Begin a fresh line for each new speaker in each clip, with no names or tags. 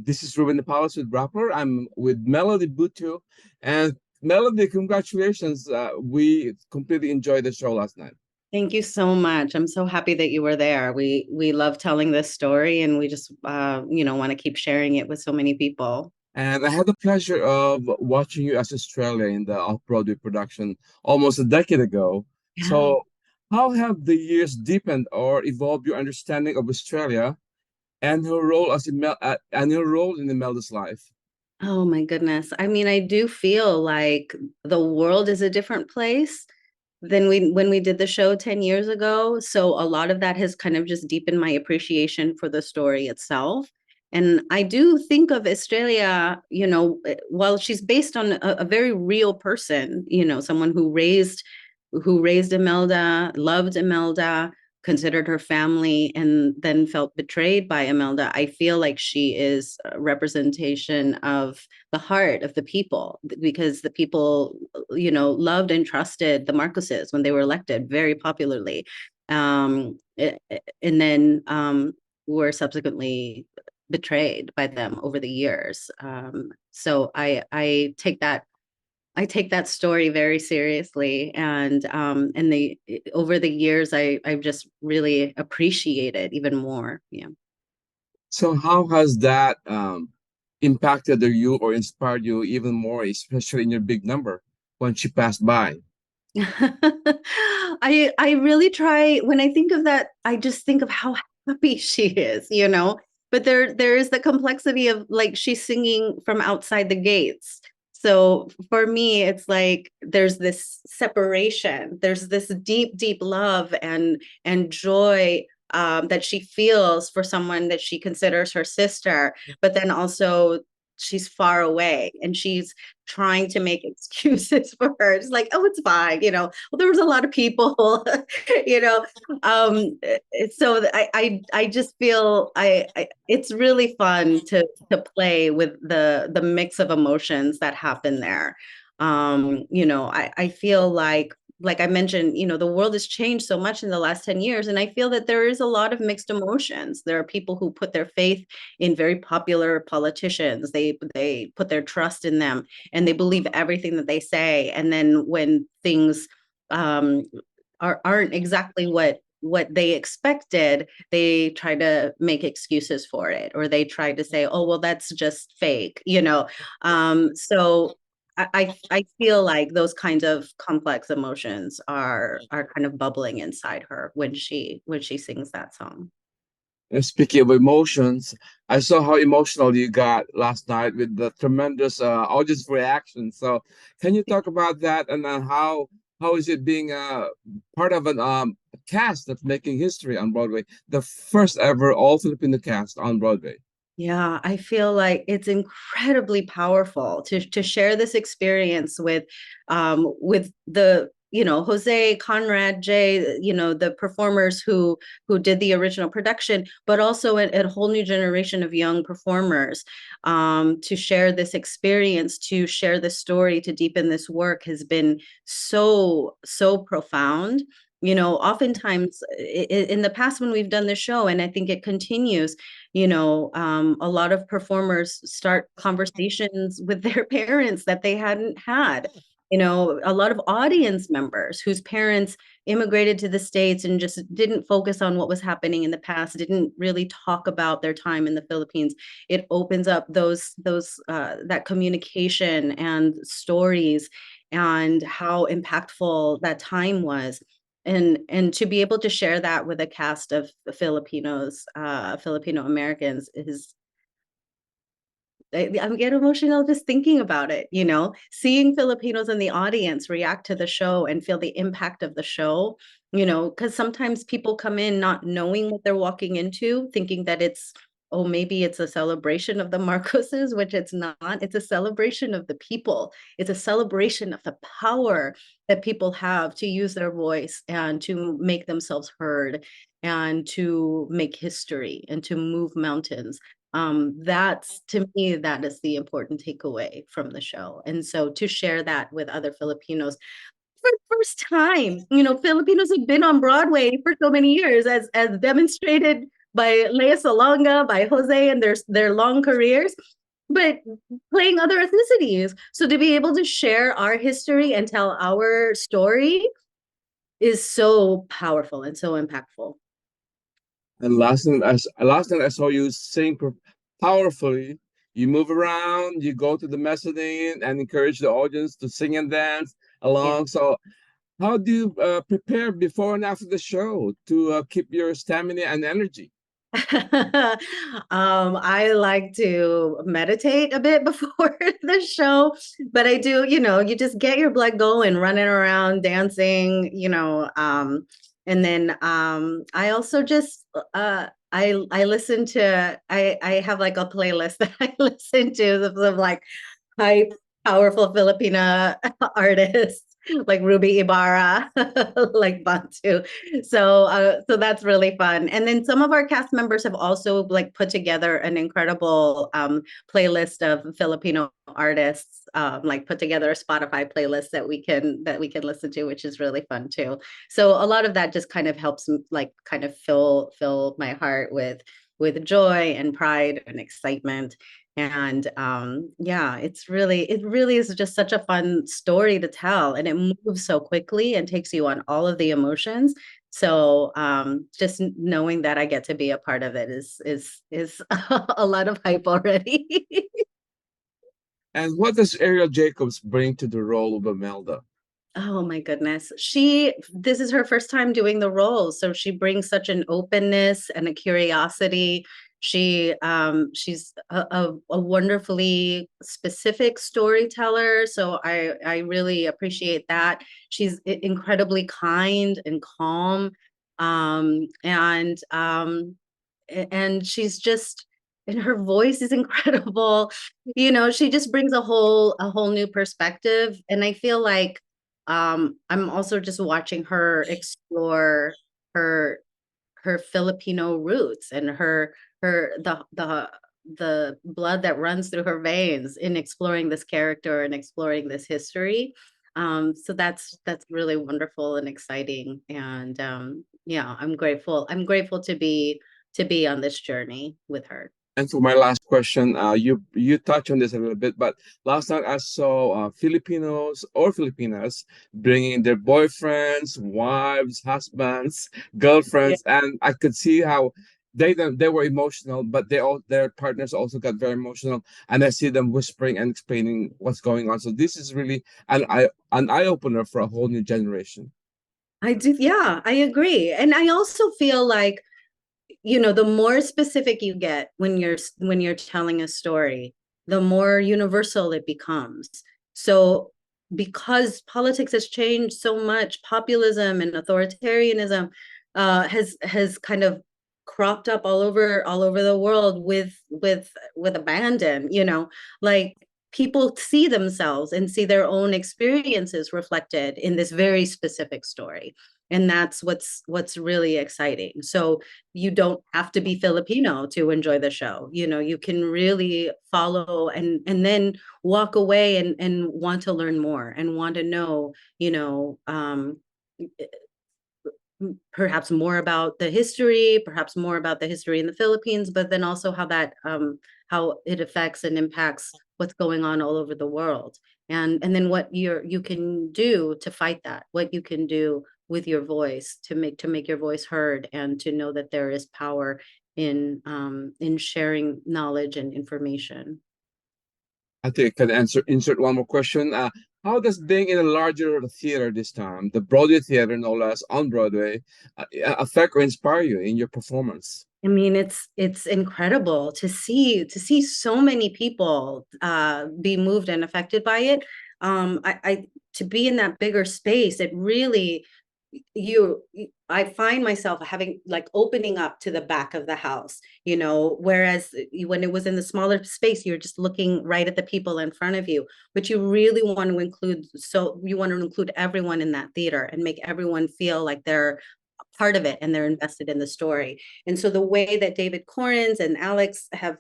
This is Ruben Nepales with Rappler. I'm with Melody Butiu. And Melody, congratulations. We completely enjoyed the show last night.
Thank you so much. I'm so happy that you were there. We love telling this story, and we just want to keep sharing it with so many people.
And I had the pleasure of watching you as Australia in the off-Broadway production almost a decade ago.
Yeah.
So, how have the years deepened or evolved your understanding of Australia and her role and her role in Imelda's life?
Oh my goodness. I mean, I do feel like the world is a different place than when we did the show 10 years ago. So a lot of that has kind of just deepened my appreciation for the story itself. And I do think of Australia, while she's based on a very real person, someone who raised Imelda, loved Imelda, considered her family, and then felt betrayed by Imelda. I feel like she is a representation of the heart of the people, because the people, loved and trusted the Marcoses when they were elected very popularly. And then were subsequently betrayed by them over the years. So I take that story very seriously, and the over the years I've just really appreciated even more. Yeah.
So, how has that impacted you or inspired you even more, especially in your big number when she passed by?
I really try. When I think of that, I just think of how happy she is. But there is the complexity of, like, she's singing from outside the gates. So for me, it's like there's this separation. There's this deep, deep love and joy, that she feels for someone that she considers her sister, but then also she's far away and she's trying to make excuses for her. It's like, oh, it's fine. Well, there was a lot of people, you know. So I just feel it's really fun to play with the mix of emotions that happen there. I feel like I mentioned, the world has changed so much in the last 10 years. And I feel that there is a lot of mixed emotions. There are people who put their faith in very popular politicians. They put their trust in them and they believe everything that they say. And then when things um, aren't exactly what they expected, they try to make excuses for it, or they try to say, oh, well, that's just fake. So I feel like those kinds of complex emotions are kind of bubbling inside her when she sings that song.
And speaking of emotions, I saw how emotional you got last night with the tremendous audience reaction. So, can you talk about that and how is it being part of an cast that's making history on Broadway, the first ever all Filipino cast on Broadway?
Yeah, I feel like it's incredibly powerful to share this experience with the Jose, Conrad, Jay, the performers who did the original production, but also a whole new generation of young performers, to share this experience, to share this story, to deepen this work has been so profound. Oftentimes in the past when we've done the show, and I think it continues, a lot of performers start conversations with their parents that they hadn't had. A lot of audience members whose parents immigrated to the States and just didn't focus on what was happening in the past, didn't really talk about their time in the Philippines. It opens up those that communication and stories and how impactful that time was, and to be able to share that with a cast of Filipinos, Filipino Americans, is I get emotional just thinking about it. Seeing Filipinos in the audience react to the show and feel the impact of the show. Because sometimes people come in not knowing what they're walking into, thinking that oh, maybe it's a celebration of the Marcoses, which it's not. It's a celebration of the people. It's a celebration of the power that people have to use their voice and to make themselves heard and to make history and to move mountains. That's, to me, that is the important takeaway from the show. And so to share that with other Filipinos for the first time, Filipinos have been on Broadway for so many years, as demonstrated by Lea Salonga, by Jose, and their long careers, but playing other ethnicities. So to be able to share our history and tell our story is so powerful and so impactful.
And last night I saw you sing powerfully. You move around, you go to the mezzanine and encourage the audience to sing and dance
Yeah.
along. So how do you prepare before and after the show to keep your stamina and energy?
I like to meditate a bit before the show, but I do, you just get your blood going, running around, dancing, and then I also just I listen to I have like a playlist that I listen to of like hype, powerful Filipina artists like Ruby Ibarra, like Bantu. So that's really fun. And then some of our cast members have also like put together an incredible playlist of Filipino artists, like put together a Spotify playlist that we can listen to, which is really fun too. So a lot of that just kind of helps like kind of fill my heart with joy and pride and excitement. And yeah, it really is just such a fun story to tell, and it moves so quickly and takes you on all of the emotions. So just knowing that I get to be a part of it is a lot of hype already.
And what does Ariel Jacobs bring to the role of Imelda?
Oh my goodness. This is her first time doing the role, so she brings such an openness and a curiosity. She's a wonderfully specific storyteller, so I really appreciate that. She's incredibly kind and calm. And she's just and her voice is incredible. She just brings a whole new perspective, and I feel like I'm also just watching her explore her her Filipino roots and her the blood that runs through her veins in exploring this character and exploring this history. So that's really wonderful and exciting. And yeah, I'm grateful to be on this journey with her.
And for my last question, you touched on this a little bit, but last night I saw Filipinos or Filipinas bringing their boyfriends, wives, husbands, girlfriends, and I could see how they were emotional, but their partners also got very emotional, and I see them whispering and explaining what's going on. So this is really an eye opener for a whole new generation.
I do, yeah, I agree. And I also feel like the more specific you get when you're telling a story, the more universal it becomes. So because politics has changed so much, populism and authoritarianism has kind of cropped up all over the world with abandon, like people see themselves and see their own experiences reflected in this very specific story, and that's what's really exciting. So you don't have to be Filipino to enjoy the show. You can really follow and then walk away and want to learn more and want to know, perhaps more about the history, perhaps more about the history in the Philippines, but then also how it affects and impacts what's going on all over the world. And then what you can do to fight that, what you can do with your voice to make your voice heard, and to know that there is power in sharing knowledge and information.
I think I can insert one more question. How does being in a larger theater this time, the Broadway theater, no less, on Broadway, affect or inspire you in your performance?
I mean, it's incredible to see so many people be moved and affected by it. I To be in that bigger space, it really you I find myself having like opening up to the back of the house, whereas when it was in the smaller space, you're just looking right at the people in front of you. But you want to include everyone in that theater and make everyone feel like they're part of it and they're invested in the story. And so the way that David Corrins and Alex have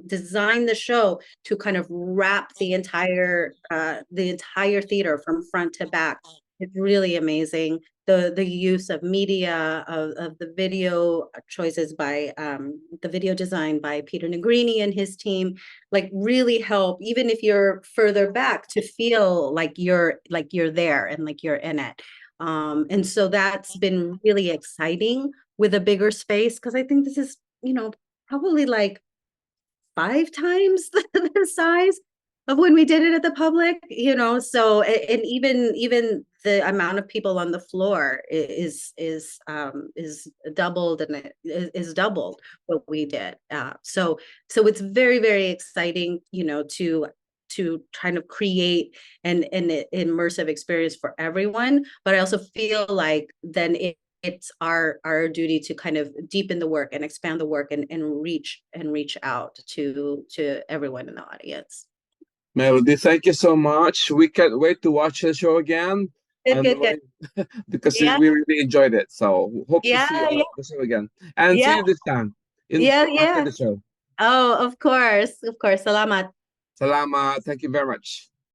designed the show to kind of wrap the entire theater from front to back It's really amazing. The use of media, of the video choices by the video design by Peter Negrini and his team, like really help, even if you're further back, to feel like you're there and like you're in it. And so that's been really exciting with a bigger space, because I think this is, probably like 5 times the size of when we did it at the public, so and even the amount of people on the floor is doubled, and it is doubled what we did. So it's very, very exciting, to kind of create an immersive experience for everyone. But I also feel like then it's our duty to kind of deepen the work and expand the work and reach out to everyone in the audience.
Melody, thank you so much. We can't wait to watch the show again.
Good,
And
good, good.
because
Yeah,
we really enjoyed it. So hope to see
yeah,
the show again. And see
yeah,
you this time
yeah,
after
yeah.
the show.
Oh, of course, of course. Salamat.
Salamat. Thank you very much.